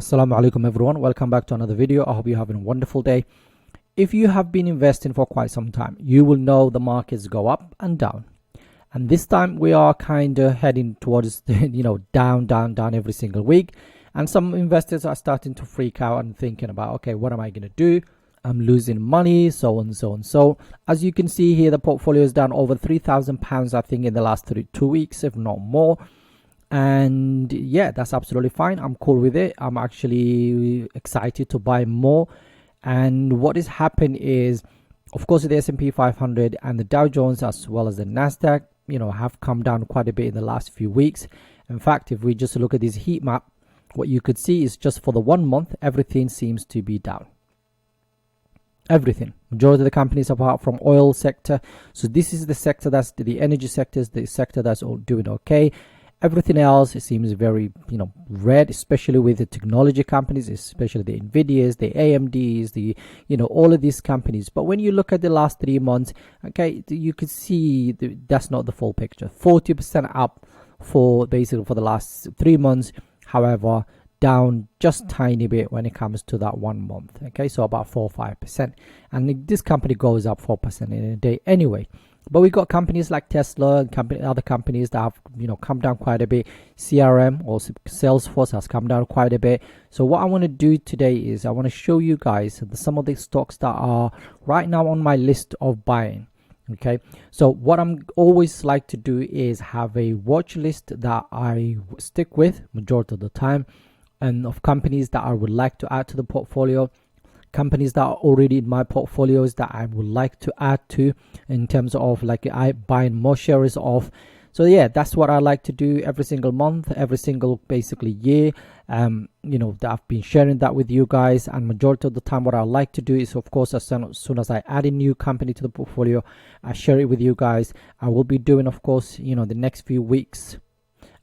Assalamu Alaikum everyone, welcome back to another video. I hope you're having a wonderful day. If you have been investing for quite some time, you will know the markets go up and down. And this time we are kind of heading towards down every single week. And some investors are starting to freak out and thinking about, okay, what am I going to do? I'm losing money, so on, so on. So as you can see here, the portfolio is down over £3,000, I think, in the last 2 weeks, if not more. And yeah, that's absolutely fine. I'm cool with it. I'm actually excited to buy more. And what has happened is, of course, the S&P 500 and the Dow Jones, as well as the Nasdaq, have come down quite a bit in the last few weeks. In fact, if we just look at this heat map, what you could see is just for the 1 month, everything seems to be down. Everything. Majority of the companies apart from oil sector. So this is the sector that's the energy sector, is the sector that's all doing okay. Everything else, it seems very red, especially with the technology companies, especially the Nvidias, the AMDs, the all of these companies. But when you look at the last 3 months, okay, you could see that's not the full picture. 40% up for basically for the last 3 months. However, down just tiny bit when it comes to that 1 month. Okay, so about 4 or 5%, and this company goes up 4% in a day anyway. But we got companies like Tesla and other companies that have come down quite a bit. CRM or Salesforce has come down quite a bit. So what I want to do today is I want to show you guys some of the stocks that are right now on my list of buying. Okay, so what I'm always like to do is have a watch list that I stick with majority of the time, and of companies that I would like to add to the portfolio. Companies that are already in my portfolios that I would like to add to, in terms of I buying more shares of. So yeah, that's what I like to do every single month, every single basically year. That I've been sharing that with you guys, and majority of the time what I like to do is, of course, as soon as I add a new company to the portfolio, I share it with you guys. I will be doing, of course, the next few weeks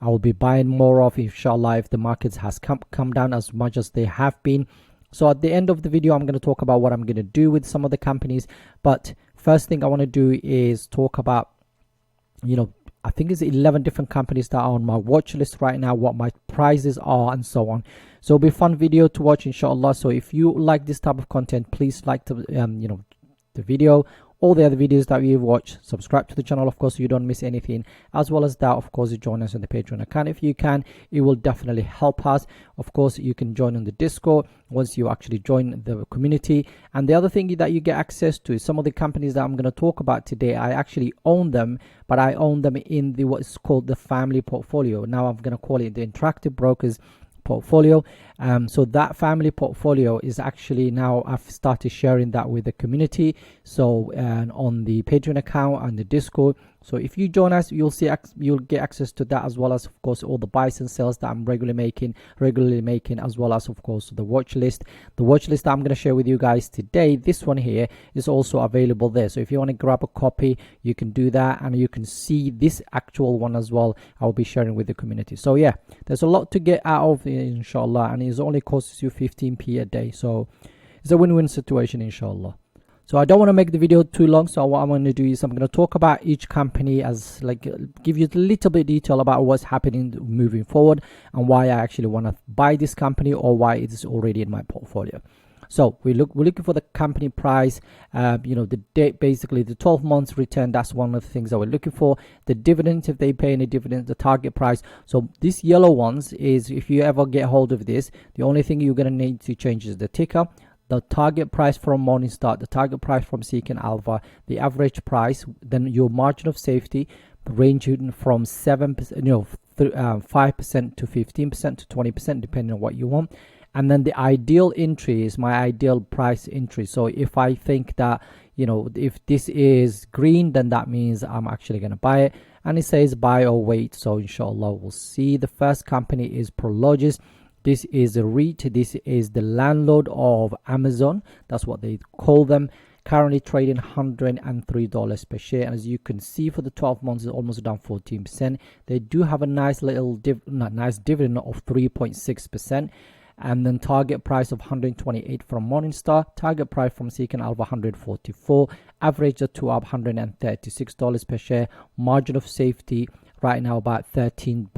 I will be buying more of, inshallah, if the markets has come down as much as they have been. So at the end of the video, I'm going to talk about what I'm going to do with some of the companies. But first thing I want to do is talk about, I think it's 11 different companies that are on my watch list right now, what my prices are and so on. So it'll be a fun video to watch, inshallah. So if you like this type of content, please like the video, all the other videos that we've watched, subscribe to the channel, of course, so you don't miss anything, as well as that, of course, you join us on the Patreon account if you can. It will definitely help us. Of course, you can join on the Discord once you actually join the community. And the other thing that you get access to is some of the companies that I'm going to talk about today. I actually own them, but I own them in the what's called the family portfolio. Now I'm going to call it the Interactive Brokers portfolio. So that family portfolio is actually, now I've started sharing that with the community, so on the Patreon account and the Discord. So if you join us, you'll get access to that, as well as, of course, all the buys and sells that I'm regularly making, as well as, of course, the watch list. The watch list that I'm going to share with you guys today, this one here, is also available there. So if you want to grab a copy, you can do that, and you can see this actual one as well. I'll be sharing with the community. So yeah, there's a lot to get out of, inshallah, and it only costs you 15p a day. So it's a win-win situation, inshallah. So I don't want to make the video too long, so what I'm going to do is I'm going to talk about each company, as give you a little bit detail about what's happening moving forward, and why I actually want to buy this company, or why it is already in my portfolio. So we're looking for the company price, the date, basically the 12 months return. That's one of the things that we're looking for. The dividends, if they pay any dividends, the target price. So these yellow ones is, if you ever get hold of this, the only thing you're going to need to change is the ticker, the target price from Morningstar, the target price from Seeking Alpha, the average price, then your margin of safety ranging from 7%, 5% to 15% to 20%, depending on what you want. And then the ideal entry is my ideal price entry. So if I think that, if this is green, then that means I'm actually going to buy it. And it says buy or wait. So inshallah, we'll see. The first company is Prologis. This is a REIT. This is the landlord of Amazon. That's what they call them. Currently trading $103 per share. And as you can see, for the 12 months, it's almost down 14%. They do have a nice little dividend of 3.6%. And then target price of 128 from Morningstar, target price from Seeking Alpha 144, average to up $136 per share, margin of safety right now about £13.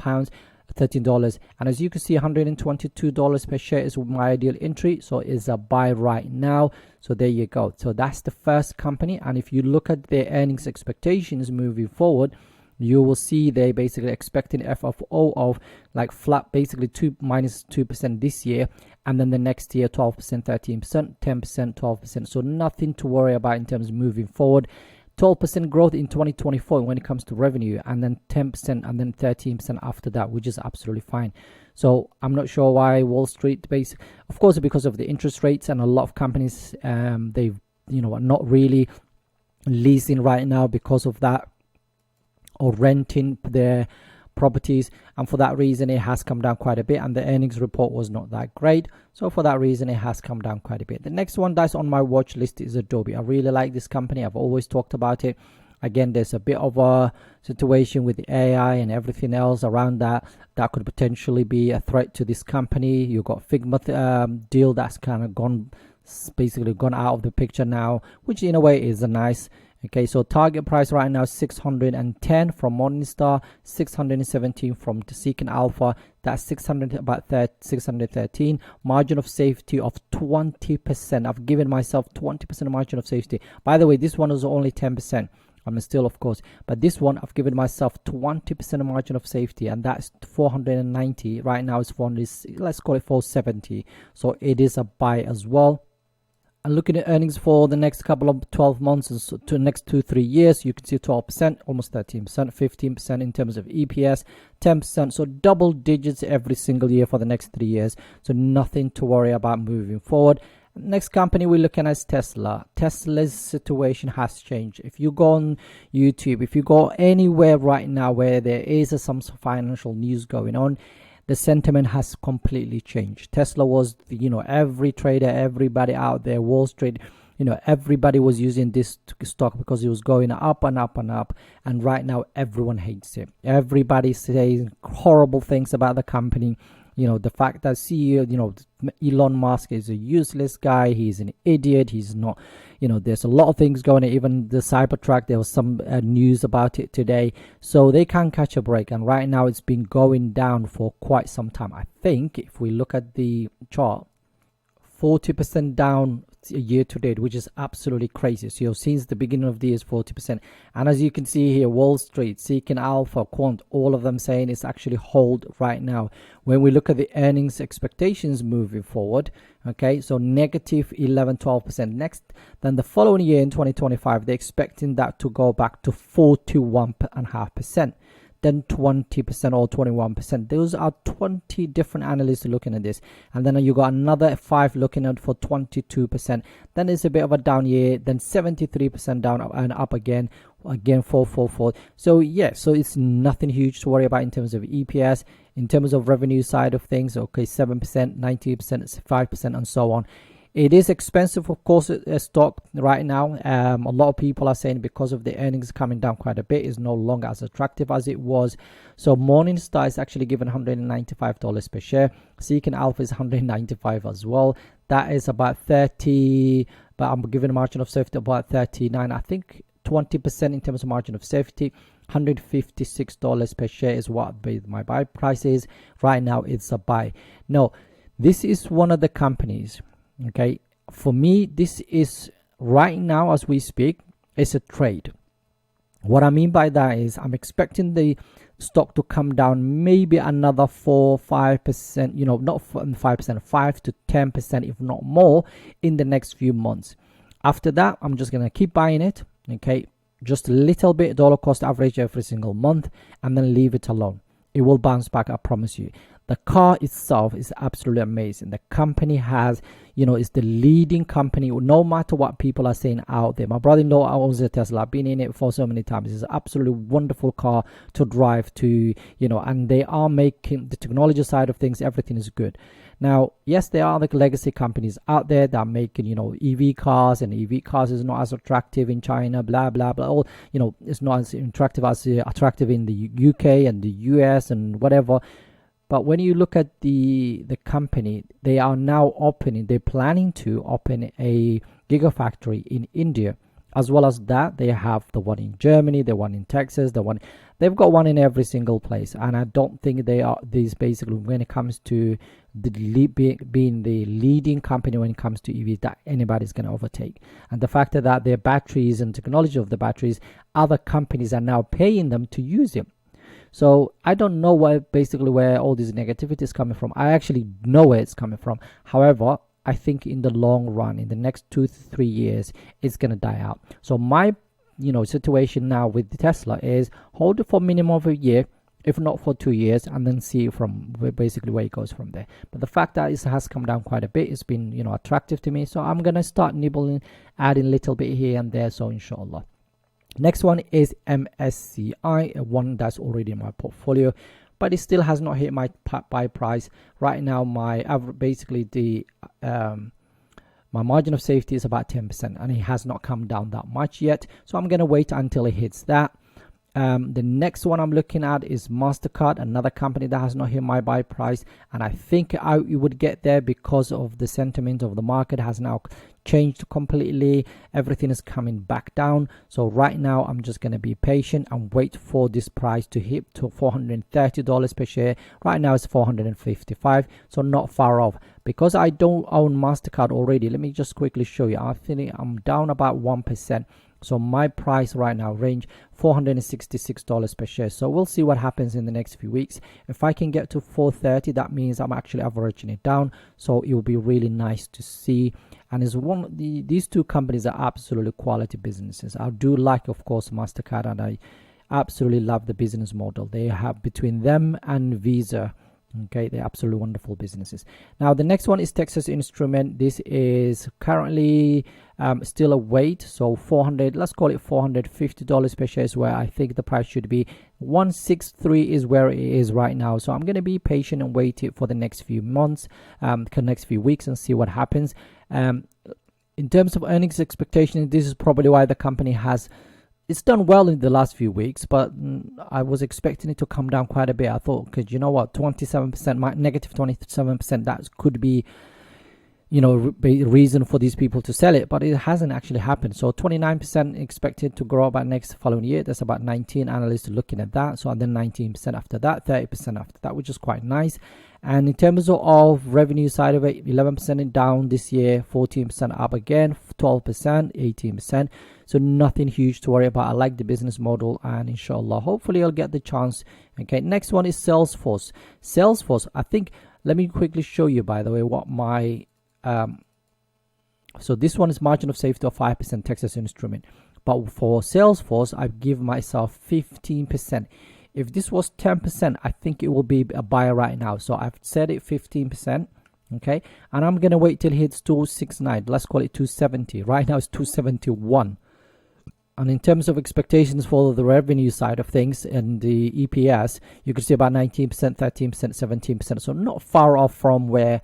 $13. And as you can see, $122 per share is my ideal entry, so it's a buy right now. So there you go. So that's the first company. And if you look at their earnings expectations moving forward, you will see they basically expecting FFO of like flat, basically -2% this year, and then the next year 12%, 13%, 10%, 12%. So nothing to worry about in terms of moving forward. 12% growth in 2024 when it comes to revenue, and then 10% and then 13% after that, which is absolutely fine. So I'm not sure why Wall Street of course, because of the interest rates, and a lot of companies they are not really leasing right now because of that, or renting their properties, and for that reason it has come down quite a bit, and the earnings report was not that great, so for that reason it has come down quite a bit. The next one that's on my watch list is Adobe. I really like this company. I've always talked about it. Again, there's a bit of a situation with the AI and everything else around that could potentially be a threat to this company. You've got Figma deal that's kind of basically gone out of the picture now, which in a way is a nice. Okay, so target price right now is 610 from Morningstar, 617 from Seeking Alpha. That's 613. Margin of safety of 20%. I've given myself 20% margin of safety. By the way, this one is only 10%. I'm still, of course, but this one I've given myself 20% margin of safety, and that's 490. Right now it's 400. Let's call it 470. So it is a buy as well. And looking at earnings for the next couple of 12 months, so to the next 2-3 years, you can see 12%, almost 13%, 15% in terms of EPS, 10%. So double digits every single year for the next 3 years. So nothing to worry about moving forward. Next company we're looking at is Tesla. Tesla's situation has changed. If you go on YouTube, if you go anywhere right now where there is some financial news going on, the sentiment has completely changed. Tesla was, every trader, everybody out there, Wall Street, everybody was using this stock because it was going up and up and up. And right now, everyone hates it. Everybody's saying horrible things about the company. The fact that CEO, Elon Musk is a useless guy. He's an idiot. He's not, there's a lot of things going on. Even the Cybertruck, there was some news about it today. So they can't catch a break. And right now it's been going down for quite some time. I think if we look at the chart, 40% down year to date, which is absolutely crazy. So since the beginning of the year is 40%. And as you can see here, Wall Street, Seeking Alpha, Quant, all of them saying it's actually hold right now. When we look at the earnings expectations moving forward, okay, so negative 11-12% next. Then the following year in 2025, they're expecting that to go back to 41.5%. Then 20% or 21%. Those are 20 different analysts looking at this. And then you got another 5 looking at for 22%. Then it's a bit of a down year. Then 73% down and up again 444. So yeah, so it's nothing huge to worry about in terms of EPS. In terms of revenue side of things, okay, 7%, 90%, 5%, and so on. It is expensive, of course, stock right now. A lot of people are saying because of the earnings coming down quite a bit, is no longer as attractive as it was. So Morningstar is actually given $195 per share. Seeking Alpha is $195 as well. That is about 30, but I'm giving a margin of safety about 39. I think 20% in terms of margin of safety. $156 per share is what my buy price is. Right now, it's a buy. No, this is one of the companies. Okay, for me, this is right now as we speak, it's a trade. What I mean by that is I'm expecting the stock to come down maybe another 4-5%, not 5%, 5 to 10%, if not more, in the next few months. After that, I'm just gonna keep buying it. Okay, just a little bit dollar cost average every single month, and then leave it alone. It will bounce back, I promise you. The car itself is absolutely amazing. The company has, is the leading company, no matter what people are saying out there. My brother-in-law owns a Tesla. I've been in it for so many times. It's an absolutely wonderful car to drive to, and they are making the technology side of things, everything is good. Now, yes, there are the legacy companies out there that are making, EV cars, and EV cars is not as attractive in China, blah, blah, blah. All, it's not as attractive in the UK and the US and whatever. But when you look at the company, they are now they're planning to open a gigafactory in India. As well as that, they have the one in Germany, the one in Texas, the one They've got one in every single place, and I don't think they are these basically when it comes to being the leading company when it comes to EVs that anybody's going to overtake. And the fact that their batteries and technology of the batteries, other companies are now paying them to use it. So I don't know where all this negativity is coming from. I actually know where it's coming from. However, I think in the long run, in the next 2 to 3 years, it's going to die out. So my situation now with the Tesla is hold it for minimum of a year, if not for 2 years, and then see from basically where it goes from there. But the fact that it has come down quite a bit, it's been attractive to me. So I'm going to start nibbling, adding a little bit here and there. So inshallah. Next one is MSCI, one that's already in my portfolio, but it still has not hit my buy price. Right now, my my margin of safety is about 10%, and it has not come down that much yet. So I'm going to wait until it hits that. The next one I'm looking at is MasterCard, another company that has not hit my buy price, and I think it would get there because of the sentiment of the market has now changed completely. Everything is coming back down. So right now I'm just going to be patient and wait for this price to hit to $430 per share. Right now it's $455, so not far off. Because I don't own MasterCard already, let me just quickly show you. I think I'm down about 1%. So my price right now range $466 per share. So we'll see what happens in the next few weeks. If I can get to 430, that means I'm actually averaging it down. So it will be really nice to see. And it's these two companies are absolutely quality businesses. I do like, of course, MasterCard, and I absolutely love the business model they have between them and Visa. Okay, they're absolutely wonderful businesses. Now the next one is Texas Instrument. This is currently still a wait, so let's call it $450 per share is where I think the price should be. 163 is where it is right now, so I'm going to be patient and wait it for the next few months, next few weeks, and see what happens. In terms of earnings expectations, this is probably why the company it's done well in the last few weeks, but I was expecting it to come down quite a bit. I thought, because you know what, 27%, negative 27%, that could be, reason for these people to sell it, but it hasn't actually happened. So 29% expected to grow about next following year. That's about 19 analysts looking at that. So and then 19% after that, 30% after that, which is quite nice. And in terms of revenue side of it, 11% down this year, 14% up again, 12%, 18%. So nothing huge to worry about. I like the business model, and inshallah, hopefully I'll get the chance. Okay, next one is Salesforce. Salesforce, I think, let me quickly show you, by the way, what my so this one is margin of safety of 5%, Texas Instrument. But for Salesforce, I give myself 15%. If this was 10%, I think it will be a buy right now. So I've set it 15%. Okay, and I'm gonna wait till it hits 269. Let's call it 270. Right now it's 271. And in terms of expectations for the revenue side of things and the EPS, you can see about 19%, 13%, 17%. So not far off from where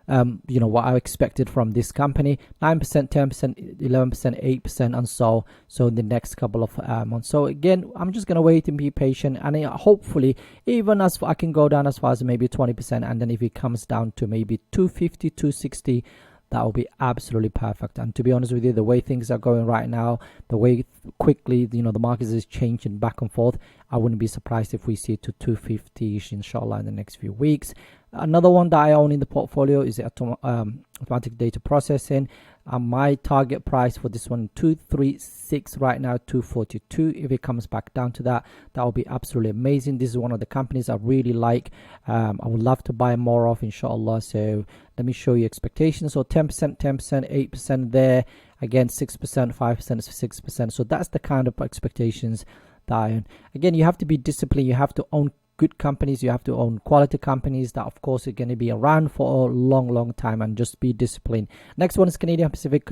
what I expected from this company. 9%, 10%, 11%, 8%, and so in the next couple of months. So again, I'm just gonna wait and be patient, and hopefully even as I can go down as far as maybe 20%, and then if it comes down to maybe 250, 260, that will be absolutely perfect. And to be honest with you, the way things are going right now, the way quickly the market is changing back and forth, I wouldn't be surprised if we see it to 250ish inshallah in the next few weeks. Another one that I own in the portfolio is automatic data processing. My target price for this one 236 right now, 242. If it comes back down to that will be absolutely amazing. This is one of the companies I really like. I would love to buy more of, inshallah. So let me show you expectations. So 10%, 10%, 8% there. Again, 6%, 5%, 6%. So that's the kind of expectations that I own. Again, you have to be disciplined. You have to own good companies. You have to own quality companies that, of course, are going to be around for a long time, and just be disciplined. Next one is Canadian Pacific.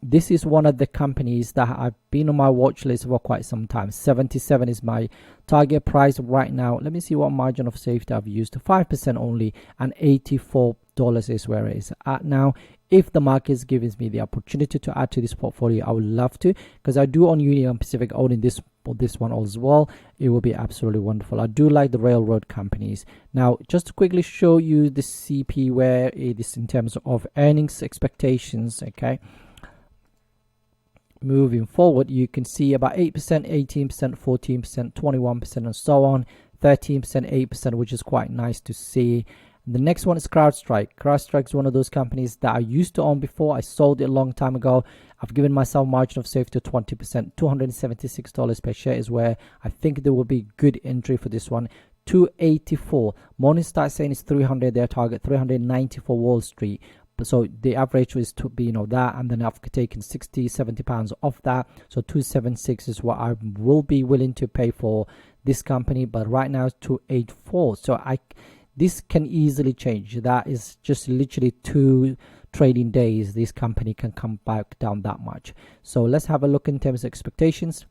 This is one of the companies that I've been on my watch list for quite some time. 77 is my target price right now. Let me see what margin of safety I've used. 5% only, and $84 is where it is at now. If the market gives me the opportunity to add to this portfolio, I would love to, because I do own Union Pacific, owning this one as well. It will be absolutely wonderful. I do like the railroad companies. Now, just to quickly show you the CP where it is in terms of earnings expectations. Okay, moving forward, you can see about 8%, 18%, 14%, 21%, and so on, 13%, 8%, which is quite nice to see. The next one is CrowdStrike. CrowdStrike is one of those companies that I used to own before. I sold it a long time ago. I've given myself margin of safety to 20%. $276 per share is where I think there will be good entry for this one. 284. Morningstar saying it's 300 their target, 390 for Wall Street. So the average is to be that, and then I've taken 60-70 pounds off that, so 276 is what I will be willing to pay for this company. But right now it's 284, so this can easily change. That is just literally 2 trading days, this company can come back down that much. So let's have a look in terms of expectations.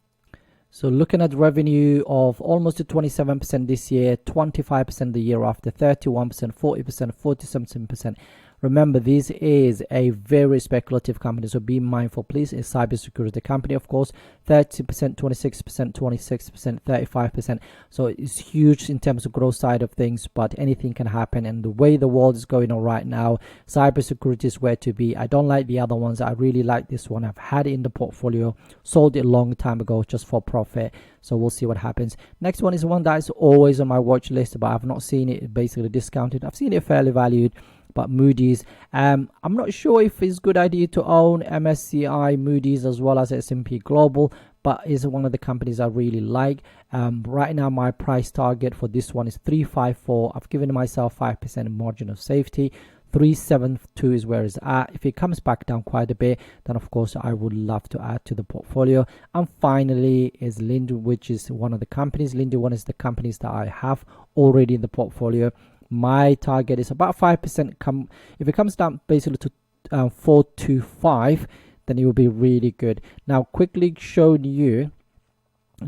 So looking at revenue of almost 27% this year, 25% the year after, 31%, 40%, 47%. Remember, this is a very speculative company, so be mindful, please. It's a cybersecurity company, of course. 30%, 26%, 26%, 35%. So it's huge in terms of growth side of things, but anything can happen. And the way the world is going on right now, cybersecurity is where to be. I don't like the other ones. I really like this one. I've had it in the portfolio, sold it a long time ago just for profit. So we'll see what happens. Next one is one that is always on my watch list, but I've not seen it basically discounted. I've seen it fairly valued. But Moody's, I'm not sure if it's a good idea to own MSCI, Moody's, as well as S&P Global, but it's one of the companies I really like. Right now, my price target for this one is 354. I've given myself 5% margin of safety. 372 is where it's at. If it comes back down quite a bit, then of course I would love to add to the portfolio. And finally is Linde, which is one of the companies. Linde one is the companies that I have already in the portfolio. My target is about 5%. If it comes down basically to 425, then it will be really good. Now, quickly showing you,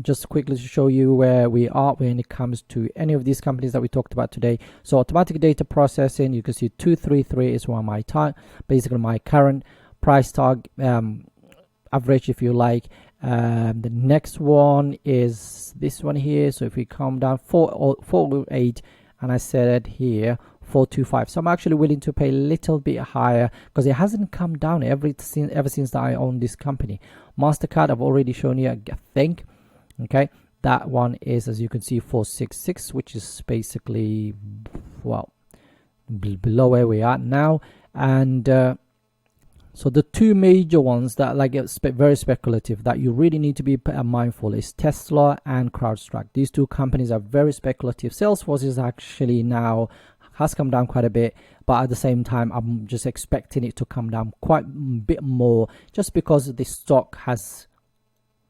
just quickly to show you where we are when it comes to any of these companies that we talked about today. So automatic data processing, you can see 233 is one of my basically my current price target, average, if you like. The next one is this one here. So if we come down 408, and I said here 425, so I'm actually willing to pay a little bit higher because it hasn't come down ever since that I own this company. MasterCard, I've already shown you, I think. Okay, that one is, as you can see, 466, which is basically, well, below where we are now. And so the two major ones that like very speculative that you really need to be mindful is Tesla and CrowdStrike. These two companies are very speculative. Salesforce is actually now has come down quite a bit, but at the same time I'm just expecting it to come down quite a bit more, just because the stock has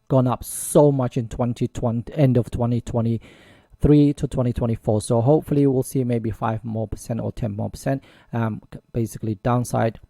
gone up so much in 2020, end of 2023 to 2024. So hopefully we'll see maybe 5% more or 10% more, basically downside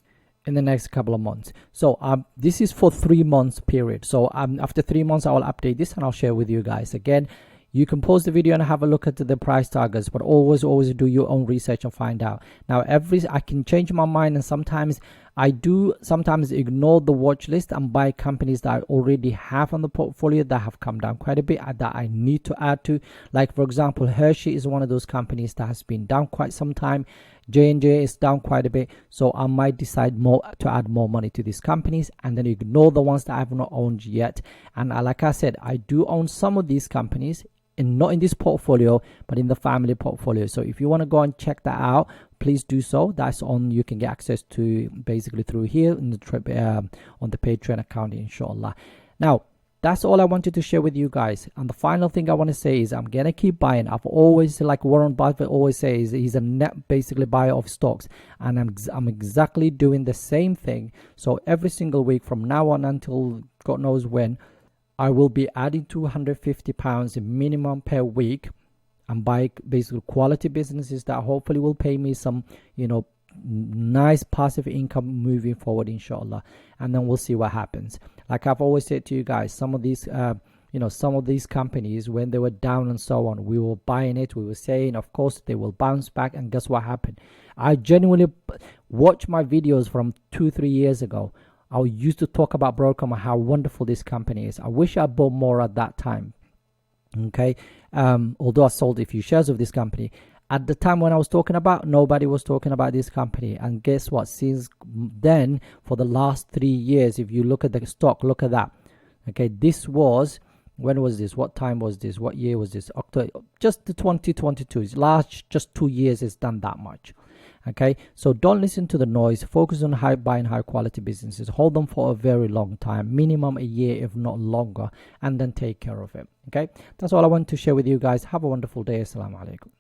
in the next couple of months. So this is for 3 months period. So after 3 months I will update this and I'll share with you guys. Again, you can pause the video and have a look at the price targets, but always do your own research and find out. Now I can change my mind, and sometimes I do ignore the watch list and buy companies that I already have on the portfolio that have come down quite a bit that I need to add to. Like for example, Hershey is one of those companies that has been down quite some time. J&J is down quite a bit, so I might decide to add more money to these companies and then ignore the ones that I have not owned yet. And like I said, I do own some of these companies, and not in this portfolio but in the family portfolio. So if you want to go and check that out, please do so. That's on, you can get access to basically through here in the on the Patreon account, inshallah. Now that's all I wanted to share with you guys. And the final thing I want to say is I'm gonna keep buying. I've always, like Warren Buffett always says, he's a net basically buyer of stocks, and I'm exactly doing the same thing. So every single week from now on until God knows when, I will be adding £250 minimum per week and buy basically quality businesses that hopefully will pay me some, nice passive income moving forward, inshallah. And then we'll see what happens. Like I've always said to you guys, some of these some of these companies, when they were down and so on, we were buying it, we were saying of course they will bounce back, and guess what happened? I genuinely watch my videos from 2-3 years ago. I used to talk about Broadcom and how wonderful this company is. I wish I bought more at that time. Okay, although I sold a few shares of this company. At the time when I was talking about, nobody was talking about this company. And guess what? Since then, for the last 3 years, if you look at the stock, look at that. Okay, this was, when was this? What time was this? What year was this? October, just the 2022. It's last just 2 years it's done that much. Okay, so don't listen to the noise. Focus on buying high quality businesses. Hold them for a very long time, minimum a year if not longer, and then take care of it. Okay, that's all I want to share with you guys. Have a wonderful day. Assalamu Alaikum.